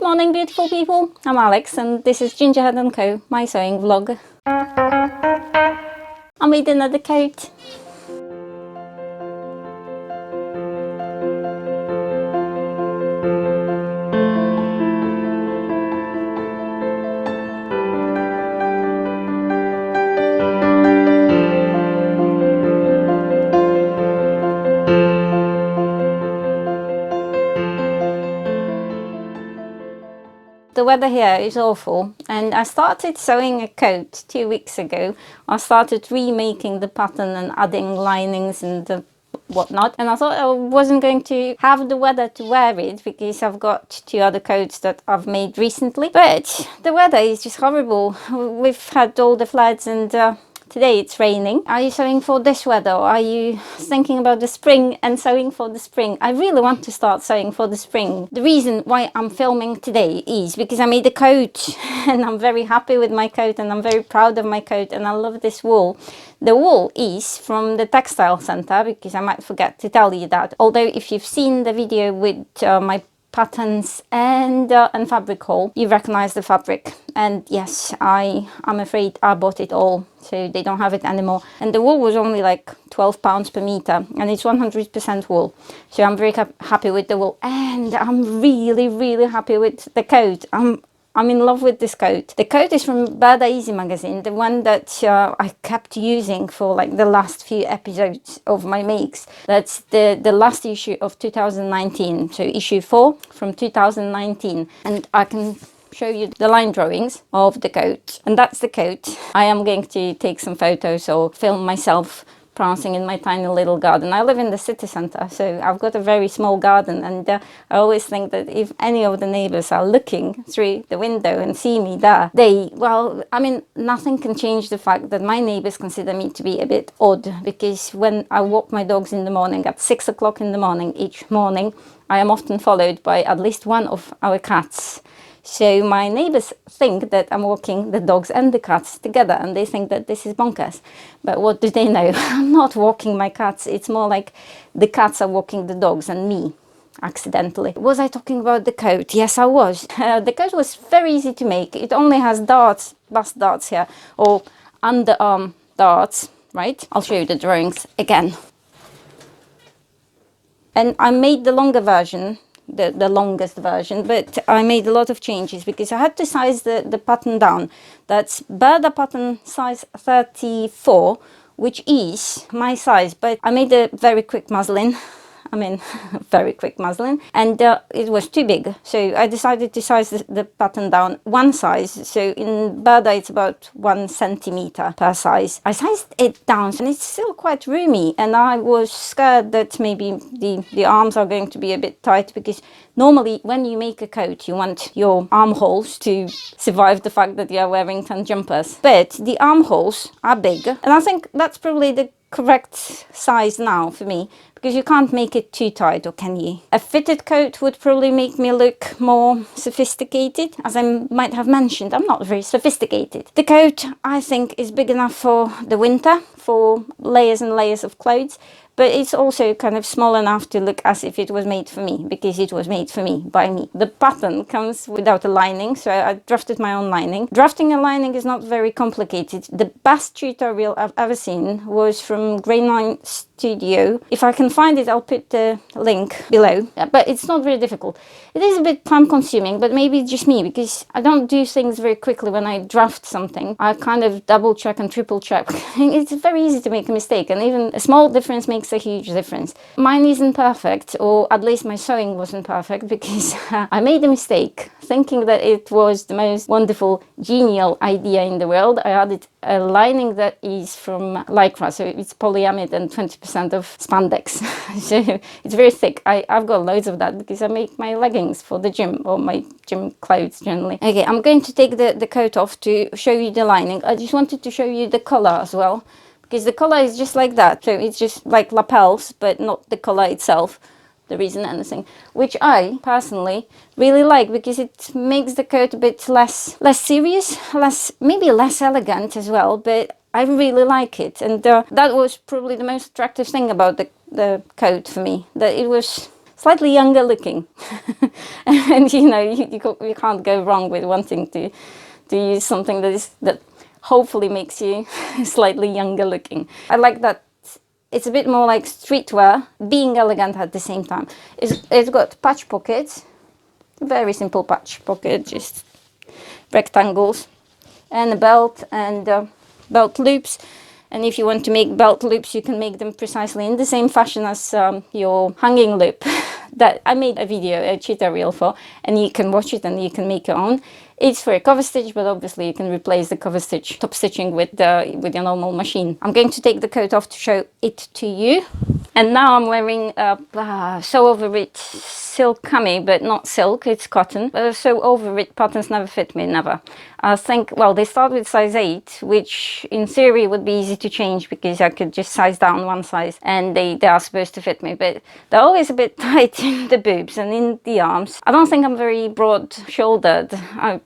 morning, beautiful people. I'm Alex and this is Gingerhead & Co, my sewing vlog. I made another coat. The weather here is awful and I started sewing a coat 2 weeks ago. I started remaking the pattern and adding linings and whatnot, and I thought I wasn't going to have the weather to wear it because I've got 2 other coats that I've made recently, but the weather is just horrible. We've had all the floods and today it's raining. Are you sewing for this weather, or are you thinking about the spring and sewing for the spring? I really want to start sewing for the spring. The reason why I'm filming today is because I made a coat and I'm very happy with my coat and I'm very proud of my coat and I love this wool. The wool is from the textile center, because I might forget to tell you that. Although if you've seen the video with my patterns and fabric haul, you recognize the fabric, and yes, I'm afraid I bought it all, so they don't have it anymore. And the wool was only like £12 per meter and it's 100% wool, so I'm very happy with the wool, and I'm really happy with the coat. I'm in love with this coat. The coat is from Burda Easy Magazine, the one that I kept using for like the last few episodes of my makes. That's the last issue of 2019, so issue 4 from 2019. And I can show you the line drawings of the coat. And that's the coat. I am going to take some photos or film myself prancing in my tiny little garden. I live in the city centre, so I've got a very small garden, and I always think that if any of the neighbours are looking through the window and see me there, well, I mean, nothing can change the fact that my neighbours consider me to be a bit odd, because when I walk my dogs in the morning at 6 o'clock in the morning each morning, I am often followed by at least one of our cats. So my neighbours think that I'm walking the dogs and the cats together, and they think that this is bonkers. But what do they know? I'm not walking my cats. It's more like the cats are walking the dogs and me, accidentally. Was I talking about the coat? Yes, I was. The coat was very easy to make. It only has darts, bust darts here, or underarm darts, right? I'll show you the drawings again. And I made the longer version, the longest version, but I made a lot of changes because I had to size the pattern down. That's Burda pattern size 34, which is my size, but I made a very quick muslin. I mean, very quick muslin, and it was too big, so I decided to size the pattern down 1 size. So in Burda it's about 1 centimeter per size. I sized it down and it's still quite roomy, and I was scared that maybe the arms are going to be a bit tight, because normally when you make a coat you want your armholes to survive the fact that you're wearing 10 jumpers, but the armholes are big, and I think that's probably the correct size now for me, because you can't make it too tight, or can you? A fitted coat would probably make me look more sophisticated. As I might have mentioned, I'm not very sophisticated. The coat, I think, is big enough for the winter, for layers and layers of clothes, but it's also kind of small enough to look as if it was made for me, because it was made for me, by me. The pattern comes without a lining, so I drafted my own lining. Drafting a lining is not very complicated. The best tutorial I've ever seen was from Grey 9 Studio. If I can find it, I'll put the link below. But it's not very difficult. It is a bit time consuming, but maybe it's just me, because I don't do things very quickly when I draft something. I kind of double check and triple check. It's very easy to make a mistake, and even a small difference makes a huge difference. Mine isn't perfect, or at least my sewing wasn't perfect, because I made a mistake thinking that it was the most wonderful, genial idea in the world. I added a lining that is from lycra, so it's polyamide and 20% of spandex. So it's very thick. I've got loads of that because I make my leggings for the gym, or my gym clothes generally. Okay, I'm going to take the coat off to show you the lining. I just wanted to show you the collar as well, because the collar is just like that. So it's just like lapels, but not the collar itself. There isn't anything, which I personally really like, because it makes the coat a bit less serious, maybe less elegant as well, but I really like it. And that was probably the most attractive thing about the coat for me, that it was slightly younger looking. And you know, you can't go wrong with wanting to use something that hopefully makes you slightly younger looking. I like that it's a bit more like streetwear, being elegant at the same time. It's got patch pockets, very simple patch pocket, just rectangles, and a belt and belt loops. And if you want to make belt loops, you can make them precisely in the same fashion as your hanging loop that I made a video, a tutorial for, and you can watch it and you can make your own. It's for a cover stitch, but obviously you can replace the cover stitch, top stitching with your normal machine. I'm going to take the coat off to show it to you. And now I'm wearing a sew over it silk cami, but not silk, it's cotton. Sew over it patterns never fit me, never. I think, well, they start with size 8, which in theory would be easy to change because I could just size down one size and they are supposed to fit me, but they're always a bit tight in the boobs and in the arms. I don't think I'm very broad shouldered,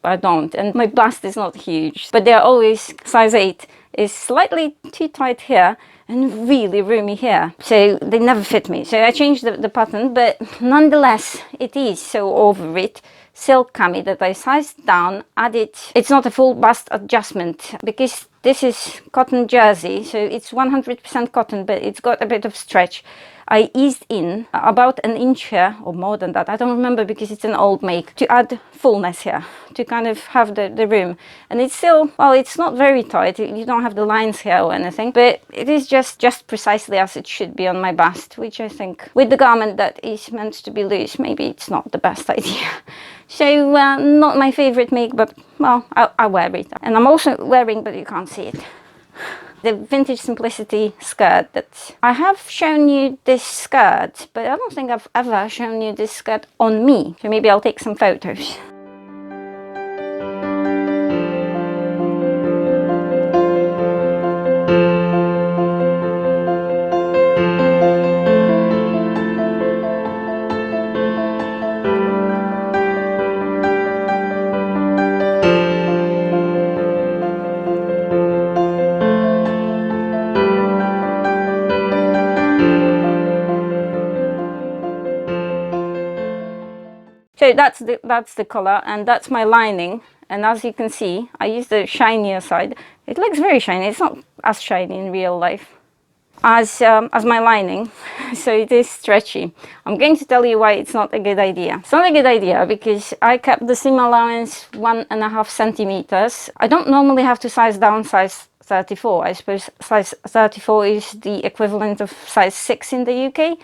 I don't, and my bust is not huge, but they're always size 8 is slightly too tight here and really roomy here, so they never fit me. So I changed the pattern, but nonetheless it is sew over it silk cami that I sized down, added. It's not a full bust adjustment because this is cotton jersey, so it's 100% cotton, but it's got a bit of stretch. I eased in about an inch here, or more than that, I don't remember because it's an old make, to add fullness here, to kind of have the room. And it's still, well, it's not very tight, you don't have the lines here or anything, but it is just precisely as it should be on my bust, which I think with the garment that is meant to be loose, maybe it's not the best idea. So not my favorite make, but well, I wear it. And I'm also wearing, but you can't see it, the Vintage Simplicity skirt. That I have shown you this skirt, but I don't think I've ever shown you this skirt on me. So maybe I'll take some photos. So that's the color, and that's my lining. And as you can see, I use the shinier side. It looks very shiny. It's not as shiny in real life as my lining, so it is stretchy. I'm going to tell you why it's not a good idea. It's not a good idea because I kept the seam allowance 1.5 centimeters. I don't normally have to size down size 34. I suppose size 34 is the equivalent of size 6 in the UK.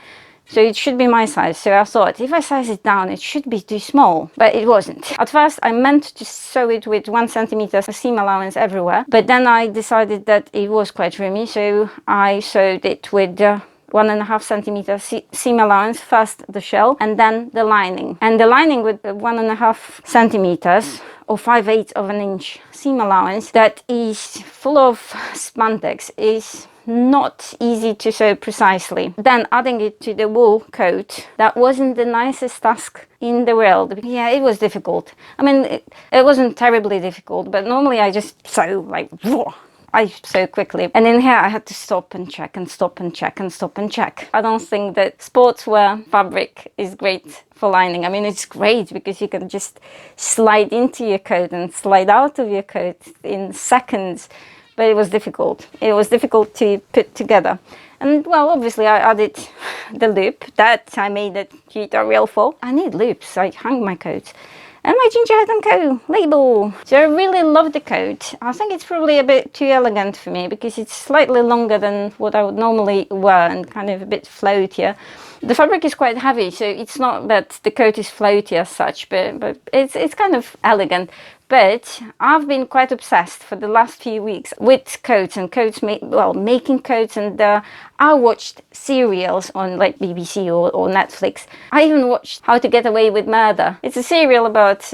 So it should be my size. So I thought if I size it down, it should be too small, but it wasn't. At first I meant to sew it with 1 centimeter seam allowance everywhere, but then I decided that it was quite roomy, so I sewed it with 1.5 centimeter seam allowance, first the shell and then the lining. And the lining with 1.5 centimeters or 5/8 of an inch seam allowance that is full of spandex is not easy to sew precisely. Then adding it to the wool coat, that wasn't the nicest task in the world. Yeah, it was difficult. I mean, it wasn't terribly difficult, but normally I just sew like raw. I sew quickly, and in here I had to stop and check and stop and check and stop and check. I don't think that sportswear fabric is great for lining. I mean, it's great because you can just slide into your coat and slide out of your coat in seconds, but it was difficult. It was difficult to put together. And well, obviously I added the loop that I made a tutorial for. I need loops, I hang my coat. And my Ginger & Co label. So I really love the coat. I think it's probably a bit too elegant for me because it's slightly longer than what I would normally wear and kind of a bit floatier. The fabric is quite heavy, so it's not that the coat is floaty as such, but it's kind of elegant. But I've been quite obsessed for the last few weeks with coats and making coats, and I watched serials on like BBC or Netflix. I even watched How to Get Away with Murder. It's a serial about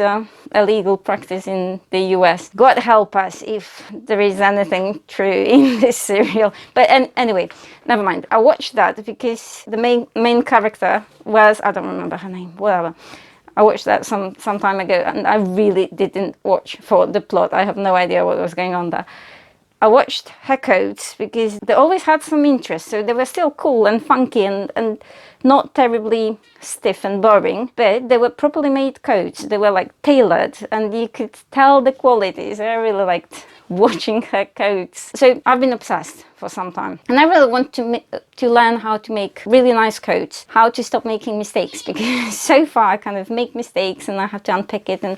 illegal practice in the US. God help us if there is anything true in this serial. But anyway, never mind. I watched that because the main character was, I don't remember her name, whatever. I watched that some time ago, and I really didn't watch for the plot. I have no idea what was going on there. I watched her coats because they always had some interest, so they were still cool and funky and not terribly stiff and boring, but they were properly made coats. They were like tailored and you could tell the qualities. I really liked watching her coats. So I've been obsessed for some time, and I really want to learn how to make really nice coats, how to stop making mistakes, because so far I kind of make mistakes and I have to unpick it, and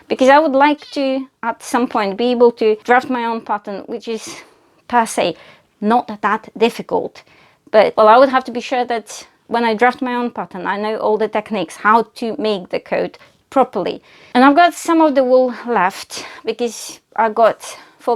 because I would like to at some point be able to draft my own pattern, which is per se not that difficult, but well, I would have to be sure that when I draft my own pattern I know all the techniques, how to make the coat properly. And I've got some of the wool left because I got 4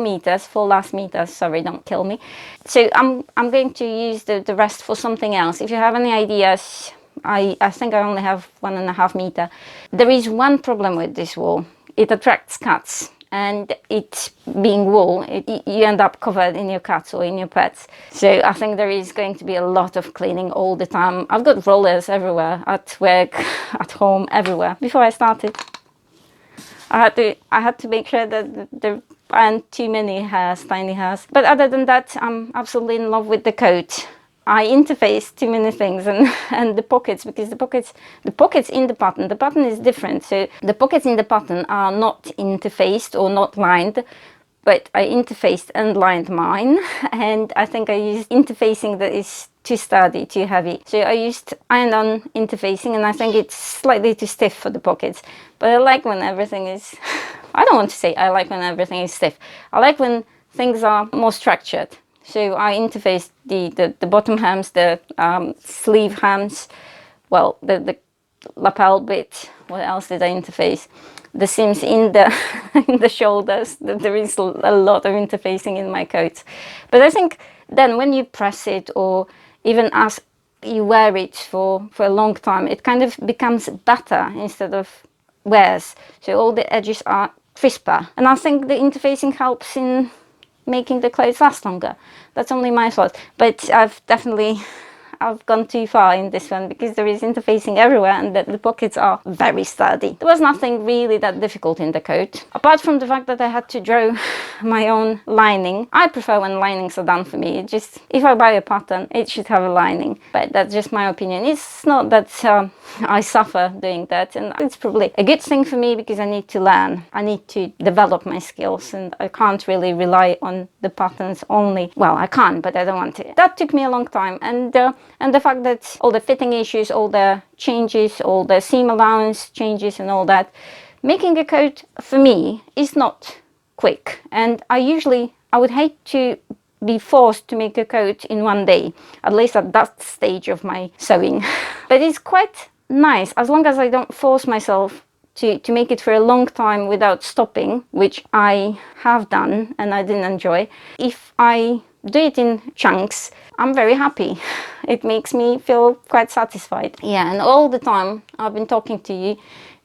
last meters, sorry, don't kill me. So I'm going to use the rest for something else. If you have any ideas, I think I only have 1.5 meters. There is one problem with this wool. It attracts cats, and it being wool, you end up covered in your cats or in your pets. So I think there is going to be a lot of cleaning all the time. I've got rollers everywhere, at work, at home, everywhere. Before I started, I had to make sure that there aren't too many hairs, tiny hairs. But other than that, I'm absolutely in love with the coat. I interface too many things, and the pockets, because the pockets in the pattern is different. So the pockets in the pattern are not interfaced or not lined, but I interfaced and lined mine, and I think I used interfacing that is too sturdy, too heavy. So I used iron-on interfacing, and I think it's slightly too stiff for the pockets. But I like when everything is, I don't want to say I like when everything is stiff. I like when things are more structured. So I interfaced the bottom hems, the sleeve hems, well, the lapel bit. What else did I interface? The seams in the in the shoulders. There is a lot of interfacing in my coats. But I think then when you press it, or even as you wear it for a long time, it kind of becomes better instead of wears. So all the edges are crisper. And I think the interfacing helps in making the clothes last longer. That's only my thought, but I've gone too far in this one, because there is interfacing everywhere and the pockets are very sturdy. There was nothing really that difficult in the coat, apart from the fact that I had to draw my own lining. I prefer when linings are done for me. It just, if I buy a pattern, it should have a lining, but that's just my opinion. It's not that I suffer doing that, and it's probably a good thing for me because I need to learn. I need to develop my skills, and I can't really rely on the patterns only. Well, I can, but I don't want to. That took me a long time, and the fact that all the fitting issues, all the changes, all the seam allowance changes and all that, making a coat for me is not quick. And I would hate to be forced to make a coat in one day, at least at that stage of my sewing. But it's quite nice, as long as I don't force myself to make it for a long time without stopping, which I have done and I didn't enjoy. If I do it in chunks, I'm very happy. It makes me feel quite satisfied. Yeah, and all the time I've been talking to you,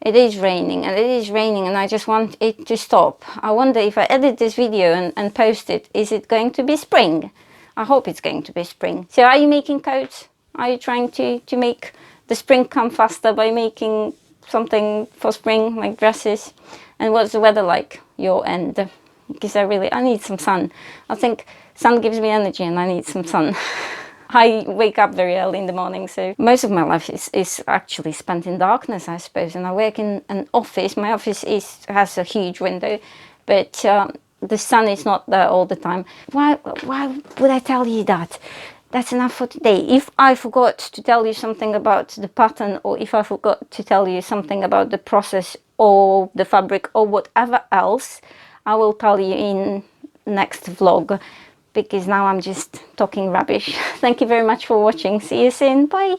it is raining and I just want it to stop. I wonder if I edit this video and post it, is it going to be spring? I hope it's going to be spring. So are you making coats? Are you trying to make the spring come faster by making something for spring, like dresses? And what's the weather like your end? Because I need some sun. I think sun gives me energy and I need some sun. I wake up very early in the morning, so most of my life is actually spent in darkness, I suppose. And I work in an office. My office has a huge window, but the sun is not there all the time. Why would I tell you that? That's enough for today. If I forgot to tell you something about the pattern, or if I forgot to tell you something about the process or the fabric or whatever else, I will tell you in next vlog, because now I'm just talking rubbish. Thank you very much for watching. See you soon. Bye.